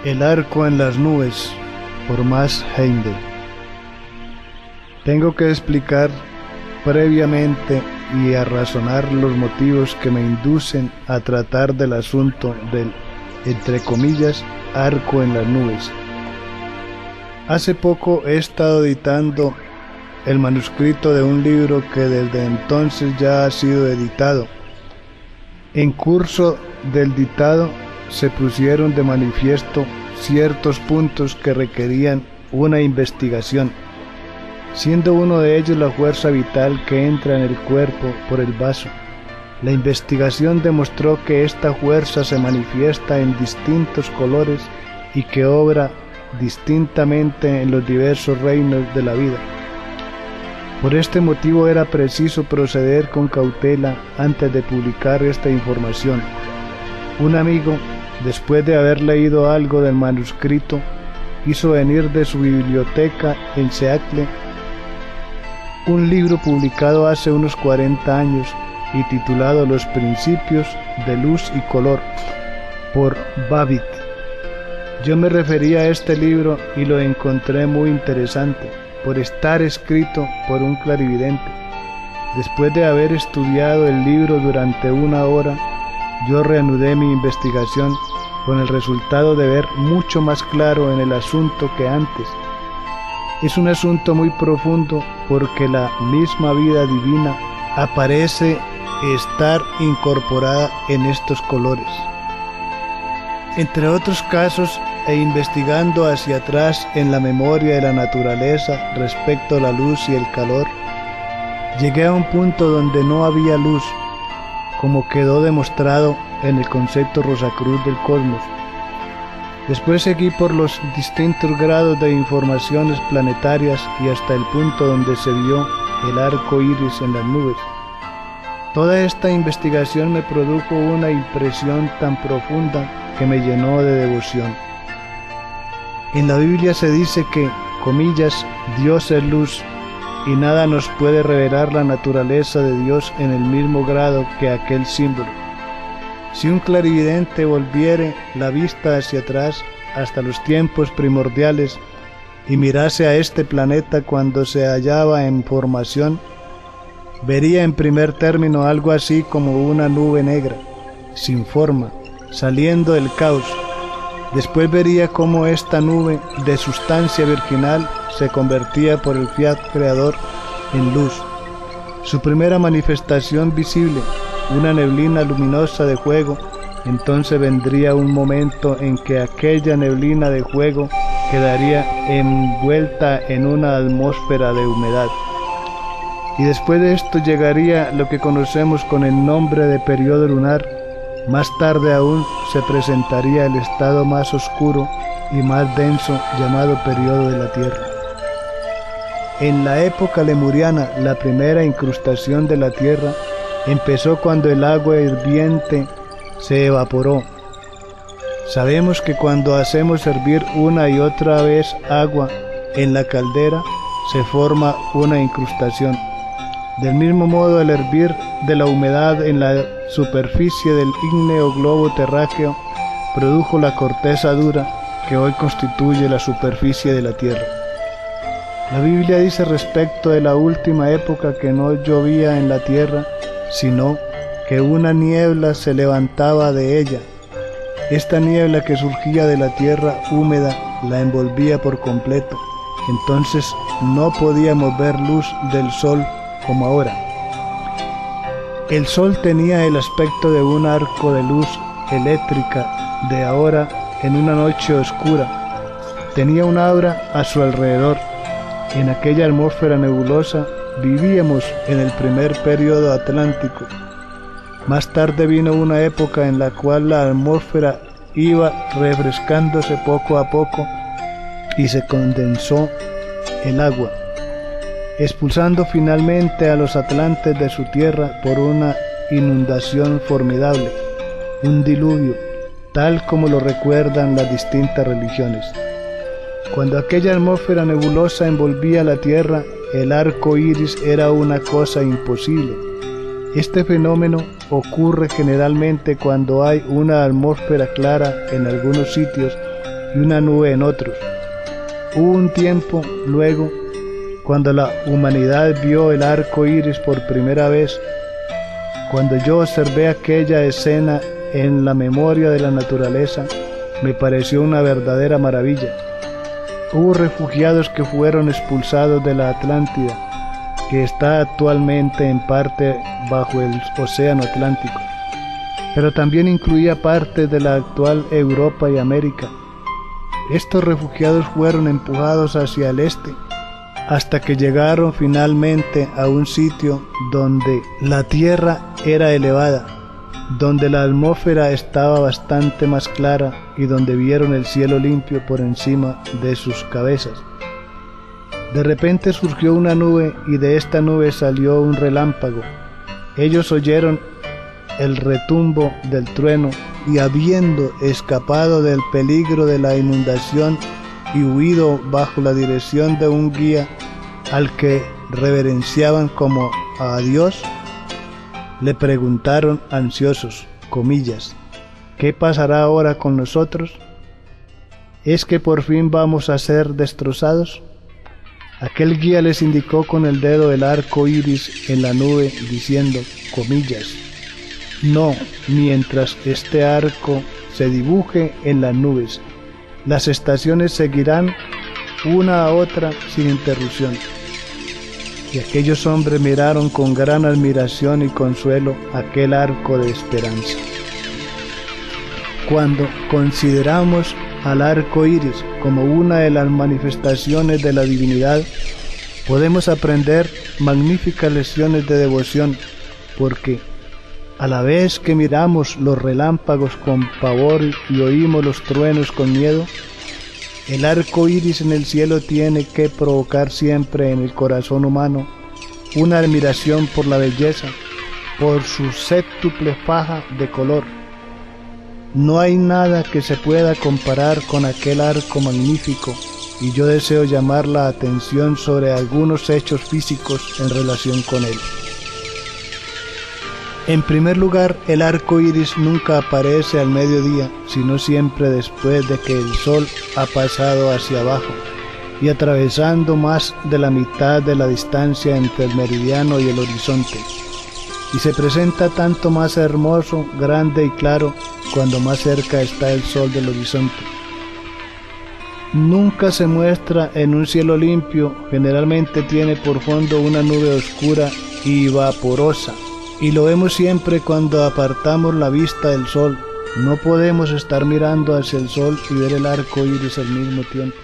El arco en las nubes, por Max Heindel. Tengo que explicar previamente y a razonar los motivos que me inducen a tratar del asunto del, entre comillas, arco en las nubes. Hace poco he estado editando el manuscrito de un libro que desde entonces ya ha sido editado. En curso del dictado se pusieron de manifiesto ciertos puntos que requerían una investigación, siendo uno de ellos la fuerza vital que entra en el cuerpo por el vaso. La investigación demostró que esta fuerza se manifiesta en distintos colores y que obra distintamente en los diversos reinos de la vida. Por este motivo era preciso proceder con cautela antes de publicar esta información. Un amigo, después de haber leído algo del manuscrito, hizo venir de su biblioteca en Seattle un libro publicado hace unos 40 años y titulado Los principios de luz y color, por Babbitt. Yo me referí a este libro y lo encontré muy interesante, por estar escrito por un clarividente. Después de haber estudiado el libro durante una hora, yo reanudé mi investigación con el resultado de ver mucho más claro en el asunto que antes. Es un asunto muy profundo porque la misma vida divina aparece estar incorporada en estos colores. Entre otros casos, e investigando hacia atrás en la memoria de la naturaleza respecto a la luz y el calor, llegué a un punto donde no había luz, como quedó demostrado en el concepto Rosacruz del cosmos. Después seguí por los distintos grados de informaciones planetarias y hasta el punto donde se vio el arco iris en las nubes. Toda esta investigación me produjo una impresión tan profunda que me llenó de devoción. En la Biblia se dice que, comillas, Dios es luz, y nada nos puede revelar la naturaleza de Dios en el mismo grado que aquel símbolo. Si un clarividente volviere la vista hacia atrás hasta los tiempos primordiales y mirase a este planeta cuando se hallaba en formación, vería en primer término algo así como una nube negra, sin forma, saliendo del caos. Después vería cómo esta nube de sustancia virginal se convertía por el fiat creador en luz. Su primera manifestación visible, una neblina luminosa de fuego. Entonces vendría un momento en que aquella neblina de fuego quedaría envuelta en una atmósfera de humedad. Y después de esto llegaría lo que conocemos con el nombre de periodo lunar. Más tarde aún se presentaría el estado más oscuro y más denso llamado periodo de la Tierra. En la época lemuriana, la primera incrustación de la Tierra empezó cuando el agua hirviente se evaporó. Sabemos que cuando hacemos hervir una y otra vez agua en la caldera, se forma una incrustación. Del mismo modo, el hervir de la humedad en la superficie del ígneo globo terráqueo produjo la corteza dura que hoy constituye la superficie de la Tierra. La Biblia dice respecto de la última época que no llovía en la tierra, sino que una niebla se levantaba de ella. Esta niebla que surgía de la tierra húmeda la envolvía por completo. Entonces no podíamos ver luz del sol como ahora. El sol tenía el aspecto de un arco de luz eléctrica de ahora en una noche oscura. Tenía un aura a su alrededor. En aquella atmósfera nebulosa vivíamos en el primer periodo atlántico. Más tarde vino una época en la cual la atmósfera iba refrescándose poco a poco y se condensó el agua, expulsando finalmente a los atlantes de su tierra por una inundación formidable, un diluvio, tal como lo recuerdan las distintas religiones. Cuando aquella atmósfera nebulosa envolvía la tierra, el arco iris era una cosa imposible. Este fenómeno ocurre generalmente cuando hay una atmósfera clara en algunos sitios y una nube en otros. Hubo un tiempo luego cuando la humanidad vio el arco iris por primera vez. Cuando yo observé aquella escena en la memoria de la naturaleza, me pareció una verdadera maravilla. Hubo refugiados que fueron expulsados de la Atlántida, que está actualmente en parte bajo el océano Atlántico, pero también incluía partes de la actual Europa y América. Estos refugiados fueron empujados hacia el este, hasta que llegaron finalmente a un sitio donde la tierra era elevada, donde la atmósfera estaba bastante más clara y donde vieron el cielo limpio por encima de sus cabezas. De repente surgió una nube y de esta nube salió un relámpago. Ellos oyeron el retumbo del trueno y, habiendo escapado del peligro de la inundación y huido bajo la dirección de un guía al que reverenciaban como a Dios, le preguntaron ansiosos, comillas, ¿qué pasará ahora con nosotros? ¿Es que por fin vamos a ser destrozados? Aquel guía les indicó con el dedo el arco iris en la nube, diciendo, comillas, no, mientras este arco se dibuje en las nubes, las estaciones seguirán una a otra sin interrupción. Y aquellos hombres miraron con gran admiración y consuelo aquel arco de esperanza. Cuando consideramos al arco iris como una de las manifestaciones de la divinidad, podemos aprender magníficas lecciones de devoción, porque a la vez que miramos los relámpagos con pavor y oímos los truenos con miedo, el arco iris en el cielo tiene que provocar siempre en el corazón humano una admiración por la belleza, por su séptuple faja de color. No hay nada que se pueda comparar con aquel arco magnífico, y yo deseo llamar la atención sobre algunos hechos físicos en relación con él. En primer lugar, el arco iris nunca aparece al mediodía, sino siempre después de que el sol ha pasado hacia abajo y atravesando más de la mitad de la distancia entre el meridiano y el horizonte, y se presenta tanto más hermoso, grande y claro cuando más cerca está el sol del horizonte. Nunca se muestra en un cielo limpio, generalmente tiene por fondo una nube oscura y vaporosa, y lo vemos siempre cuando apartamos la vista del sol. No podemos estar mirando hacia el sol y ver el arco iris al mismo tiempo.